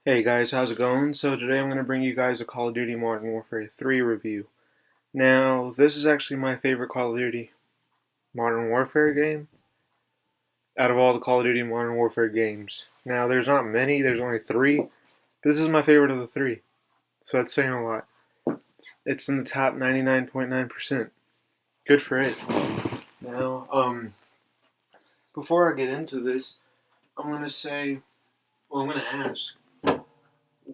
Hey guys, how's it going? So today I'm going to bring you guys a Call of Duty Modern Warfare 3 review. Now, this is actually my favorite Call of Duty Modern Warfare game out of all the Call of Duty Modern Warfare games. Now, there's not many, there's only three, but this is my favorite of the three. So that's saying a lot. It's in the top 99.9%. Good for it. Now, before I get into this, I'm going to say, I'm going to ask,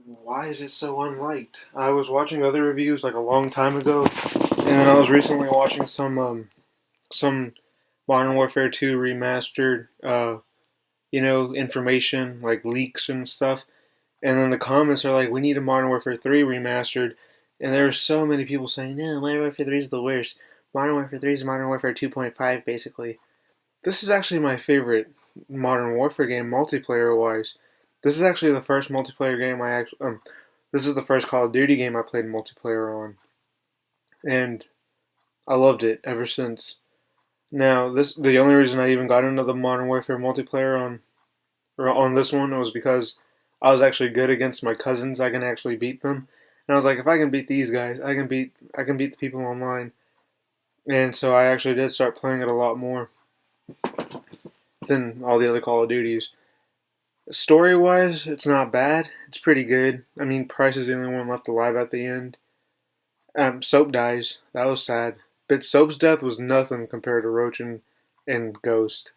why is it so unliked? I was watching other reviews like a long time ago, and then I was recently watching some Modern Warfare 2 remastered information like leaks and stuff. And then the comments are like, we need a Modern Warfare 3 remastered. And there are so many people saying, no, Modern Warfare 3 is the worst. Modern Warfare 3 is Modern Warfare 2.5 basically. This is actually my favorite Modern Warfare game multiplayer wise. This is actually the first multiplayer game this is the first Call of Duty game I played multiplayer on, and I loved it ever since. Now, the only reason I even got into the Modern Warfare multiplayer on this one was because I was actually good against my cousins. I can actually beat them, and I was like, if I can beat these guys, I can beat the people online. And so I actually did start playing it a lot more than all the other Call of Duties. Story wise, it's not bad. It's pretty good. I mean, Price is the only one left alive at the end. Soap dies. That was sad. But Soap's death was nothing compared to Roach and Ghost.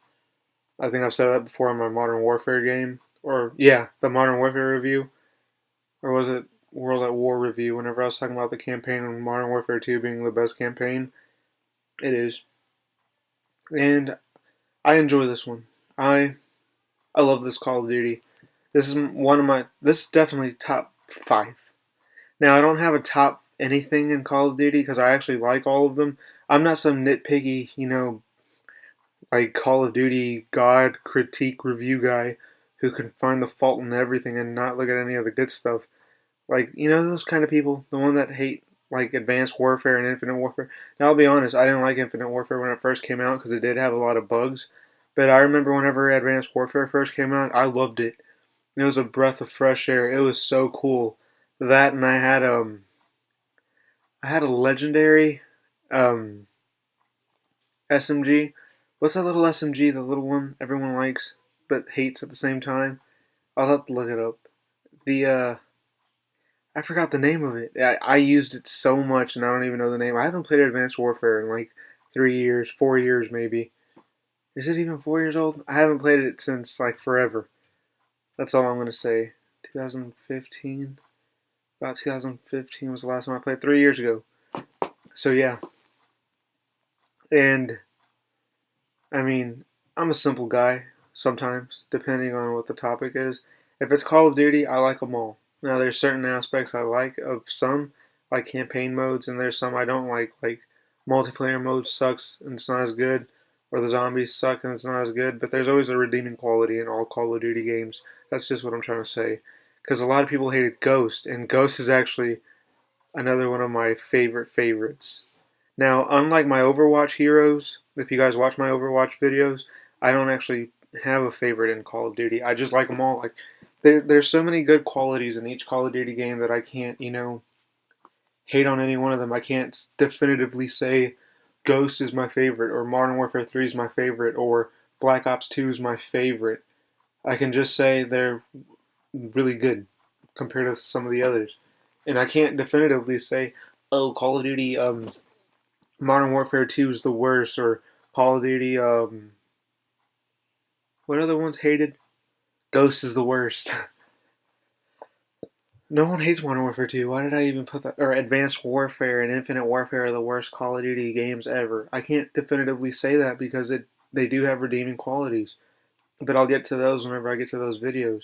I think I've said that before in my Modern Warfare game. Or, yeah, the Modern Warfare review. Or was it World at War review? Whenever I was talking about the campaign in Modern Warfare 2 being the best campaign. It is. And I enjoy this one. I love this Call of Duty. This is definitely top 5. Now, I don't have a top anything in Call of Duty because I actually like all of them. I'm not some nitpicky, like Call of Duty god critique review guy who can find the fault in everything and not look at any of the good stuff. Like, those kind of people, the one that hate like Advanced Warfare and Infinite Warfare. Now, I'll be honest, I didn't like Infinite Warfare when it first came out because it did have a lot of bugs. But I remember whenever Advanced Warfare first came out, I loved it. It was a breath of fresh air. It was so cool. That and I had a legendary um, SMG. What's that little SMG, the little one everyone likes but hates at the same time? I'll have to look it up. The I forgot the name of it. I used it so much and I don't even know the name. I haven't played Advanced Warfare in like 3 years, 4 years maybe. Is it even 4 years old? I haven't played it since like forever. That's all I'm gonna say. 2015. About 2015 was the last time I played. 3 years ago. So yeah, and I mean, I'm a simple guy sometimes, depending on what the topic is. If it's Call of Duty, I like them all. Now, there's certain aspects I like of some, like campaign modes, and there's some I don't like multiplayer mode sucks and it's not as good, or the zombies suck and it's not as good, but there's always a redeeming quality in all Call of Duty games. That's just what I'm trying to say. Because a lot of people hated Ghost, and Ghost is actually another one of my favorites. Now, unlike my Overwatch heroes, if you guys watch my Overwatch videos, I don't actually have a favorite in Call of Duty. I just like them all. Like there's so many good qualities in each Call of Duty game that I can't, hate on any one of them. I can't definitively say Ghost is my favorite or Modern Warfare 3 is my favorite or Black Ops 2 is my favorite. I can just say they're really good compared to some of the others. And I can't definitively say, oh, Call of Duty Modern Warfare 2 is the worst, or Call of Duty, what other ones hated? Ghost is the worst. No one hates Modern Warfare 2. Why did I even put that? Or Advanced Warfare and Infinite Warfare are the worst Call of Duty games ever. I can't definitively say that because they do have redeeming qualities. But I'll get to those whenever I get to those videos.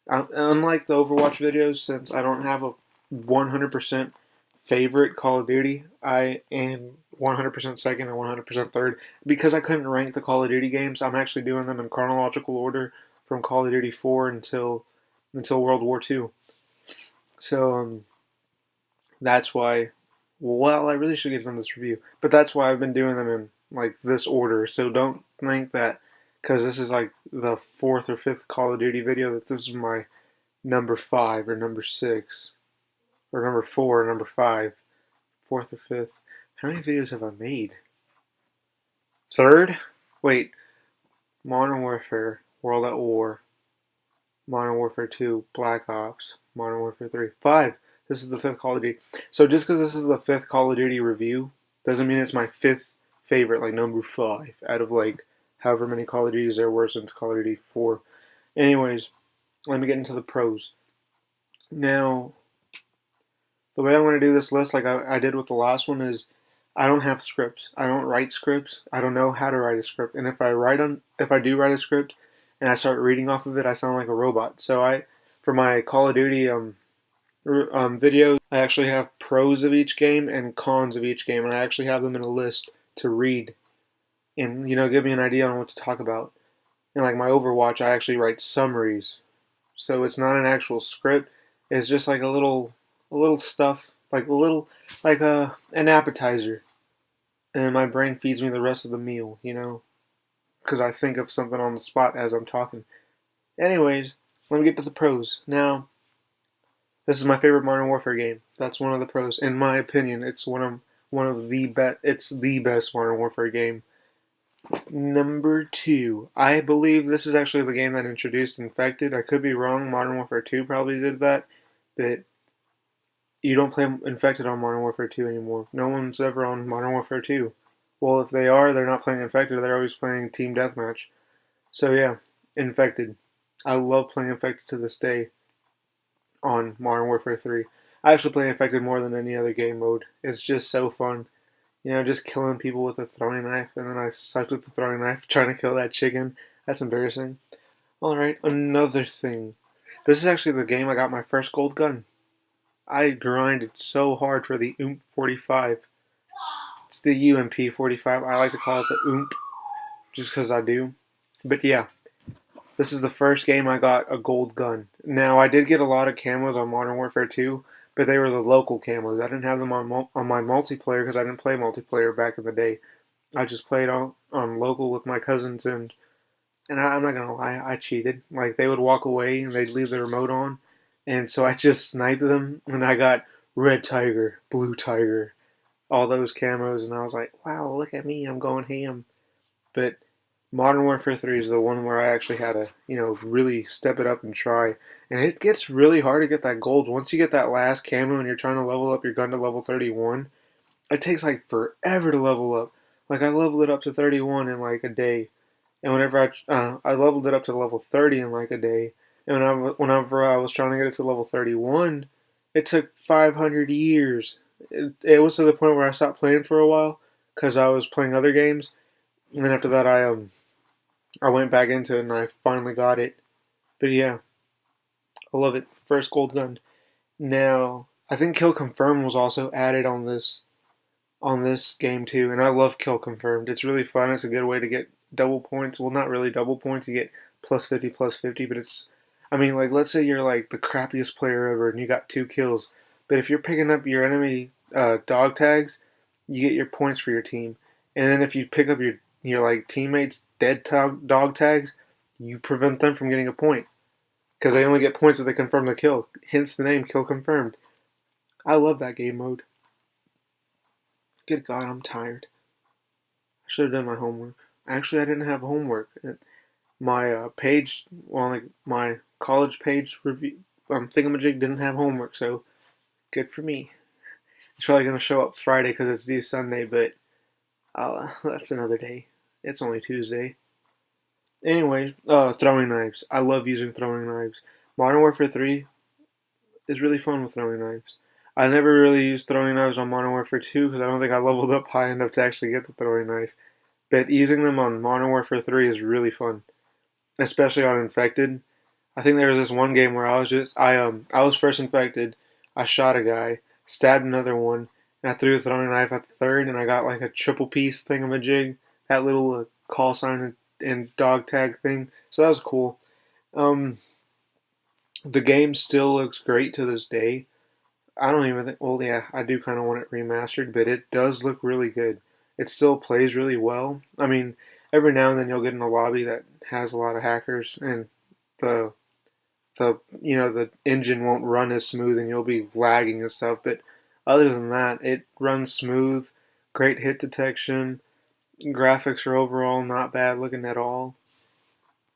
Unlike the Overwatch videos, since I don't have a 100% favorite Call of Duty, I am 100% second and 100% third. Because I couldn't rank the Call of Duty games, I'm actually doing them in chronological order from Call of Duty 4 until World War II. So that's why. Well, I really should get on this review, but that's why I've been doing them in like this order. So don't think that because this is like the fourth or fifth Call of Duty video that this is my number 5 or number 6 or number 4 or number 5, fourth or fifth. How many videos have I made? Third? Wait, Modern Warfare, World at War, Modern Warfare 2, Black Ops, Modern Warfare 3. 5. This is the fifth Call of Duty. So just because this is the fifth Call of Duty review doesn't mean it's my fifth favorite, like number 5 out of like however many Call of Duties there were since Call of Duty 4. Anyways, let me get into the pros. Now, the way I'm going to do this list, like I did with the last one, is I don't have scripts. I don't write scripts. I don't know how to write a script. And if I do write a script and I start reading off of it, I sound like a robot. So for my Call of Duty videos, I actually have pros of each game and cons of each game, and I actually have them in a list to read and give me an idea on what to talk about. And like my Overwatch, I actually write summaries, so it's not an actual script. It's just like a little stuff, like a little like an appetizer, and my brain feeds me the rest of the meal, because I think of something on the spot as I'm talking. Anyways, let me get to the pros. Now, this is my favorite Modern Warfare game. That's one of the pros. In my opinion, it's one of the best. It's the best Modern Warfare game. Number 2, I believe this is actually the game that introduced Infected. I could be wrong. Modern Warfare 2 probably did that, but you don't play Infected on Modern Warfare 2 anymore. No one's ever on Modern Warfare 2. Well, if they are, they're not playing Infected. They're always playing Team Deathmatch. So yeah, Infected. I love playing Infected to this day on Modern Warfare 3. I actually play Infected more than any other game mode. It's just so fun. Just killing people with a throwing knife, and then I sucked with the throwing knife trying to kill that chicken. That's embarrassing. Alright, another thing. This is actually the game I got my first gold gun. I grinded so hard for the UMP 45. It's the UMP 45. I like to call it the UMP just because I do. But yeah, this is the first game I got a gold gun. Now, I did get a lot of camos on Modern Warfare 2, but they were the local camos. I didn't have them on my multiplayer because I didn't play multiplayer back in the day. I just played on local with my cousins, and I'm not gonna lie, I cheated. Like, they would walk away and they'd leave the remote on, and so I just sniped them, and I got red tiger, blue tiger, all those camos, and I was like, wow, look at me, I'm going ham. But Modern Warfare 3 is the one where I actually had to, really step it up and try. And it gets really hard to get that gold. Once you get that last camo and you're trying to level up your gun to level 31, it takes like forever to level up. Like I leveled it up to 31 in like a day. And I leveled it up to level 30 in like a day. And whenever I was trying to get it to level 31, it took 500 years. It was to the point where I stopped playing for a while because I was playing other games. And then after that, I went back into it and I finally got it. But yeah, I love it. First gold gun. Now, I think Kill Confirmed was also added on this game too, and I love Kill Confirmed. It's really fun. It's a good way to get double points. Well, not really double points. You get plus 50, plus 50, but like let's say you're like the crappiest player ever and you got 2 kills, but if you're picking up your enemy dog tags, you get your points for your team. And then if you pick up your like teammates dead dog tags, you prevent them from getting a point because they only get points if they confirm the kill. Hence the name Kill Confirmed. I love that game mode. Good God, I'm tired. I should have done my homework. Actually, I didn't have homework. My page, well, like my college page review, thingamajig didn't have homework, so good for me. It's probably gonna show up Friday because it's due Sunday, but that's another day. It's only Tuesday. Anyway, throwing knives. I love using throwing knives. Modern Warfare 3 is really fun with throwing knives. I never really used throwing knives on Modern Warfare 2 because I don't think I leveled up high enough to actually get the throwing knife. But using them on Modern Warfare 3 is really fun, especially on Infected. I think there was this one game where I was first infected. I shot a guy, stabbed another one, and I threw a throwing knife at the third, and I got like a triple piece thingamajig, that little call sign and dog tag thing. So that was cool. Um, the game still looks great to this day. I don't even think. Well, yeah, I do kind of want it remastered, but it does look really good. It still plays really well. I mean, every now and then you'll get in a lobby that has a lot of hackers, and the the engine won't run as smooth and you'll be lagging and stuff. But other than that, it runs smooth. Great hit detection. Graphics are overall not bad looking at all.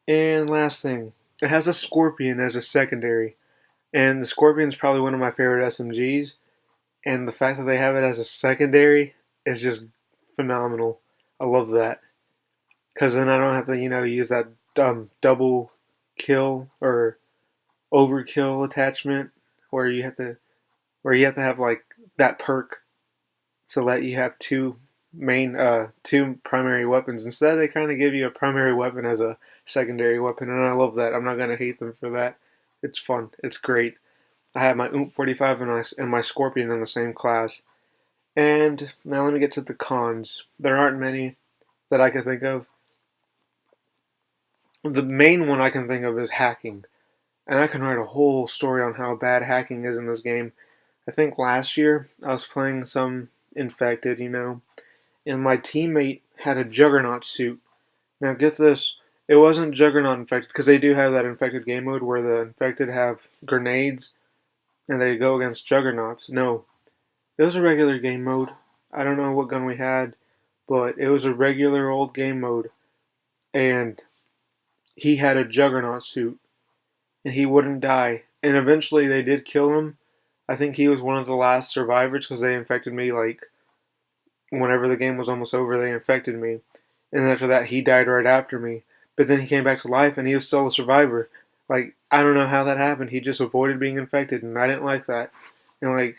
And last thing, it has a Scorpion as a secondary. And the Scorpion's probably one of my favorite SMGs. And the fact that they have it as a secondary is just phenomenal. I love that. Because then I don't have to, use that double kill or overkill attachment where you have to have like that perk to let you have two primary weapons. Instead, they kind of give you a primary weapon as a secondary weapon, and I love that. I'm not gonna hate them for that. It's fun. It's great. I have my UMP 45 and my Scorpion in the same class. And now let me get to the cons. There aren't many that I can think of. The main one I can think of is hacking. And I can write a whole story on how bad hacking is in this game. I think last year I was playing some infected, and my teammate had a Juggernaut suit. Now get this, it wasn't Juggernaut infected because they do have that infected game mode where the infected have grenades and they go against Juggernauts. No, it was a regular game mode. I don't know what gun we had, but it was a regular old game mode, and he had a Juggernaut suit and he wouldn't die. And eventually they did kill him. I think he was one of the last survivors because they infected me like whenever the game was almost over, they infected me. And after that, he died right after me. But then he came back to life and he was still a survivor. Like, I don't know how that happened. He just avoided being infected, and I didn't like that. And, like,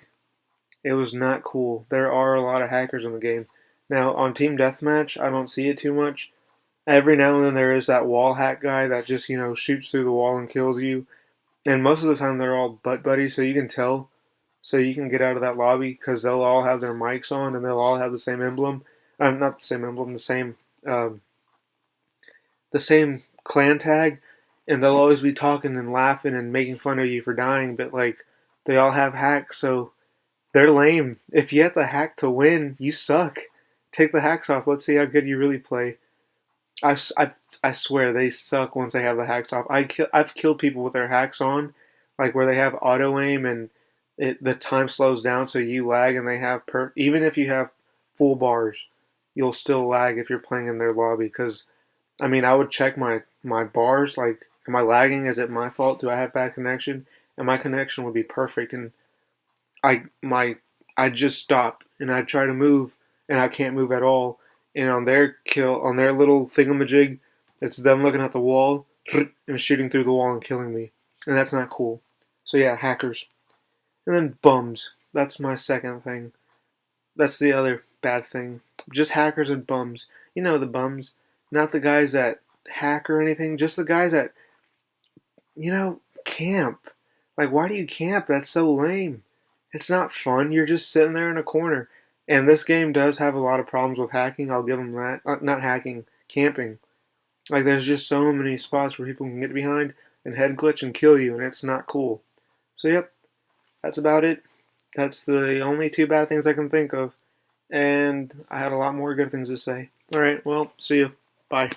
it was not cool. There are a lot of hackers in the game. Now, on Team Deathmatch, I don't see it too much. Every now and then there is that wall hack guy that just, shoots through the wall and kills you. And most of the time they're all butt buddies, so you can tell. So you can get out of that lobby because they'll all have their mics on and they'll all have the same emblem. Not the same emblem, um, the same clan tag, and they'll always be talking and laughing and making fun of you for dying. But like, they all have hacks, so they're lame. If you have to hack to win, you suck. Take the hacks off. Let's see how good you really play. I swear they suck once they have the hacks off. I've killed people with their hacks on, like where they have auto aim and the time slows down so you lag and they have even if you have full bars, you'll still lag if you're playing in their lobby. Because I mean, I would check my bars, like, am I lagging? Is it my fault? Do I have bad connection? And my connection would be perfect, and I my I just stop and I try to move and I can't move at all. And on their little thingamajig, it's them looking at the wall and shooting through the wall and killing me. And that's not cool. So yeah, hackers. And then bums. That's my second thing. That's the other bad thing. Just hackers and bums. You know the bums. Not the guys that hack or anything, just the guys that, camp. Like, why do you camp? That's so lame. It's not fun. You're just sitting there in a corner. And this game does have a lot of problems with hacking. I'll give them that. Not hacking, camping. Like, there's just so many spots where people can get behind and head glitch and kill you, and it's not cool. So, yep, that's about it. That's the only two bad things I can think of. And I had a lot more good things to say. Alright, well, see you. Bye.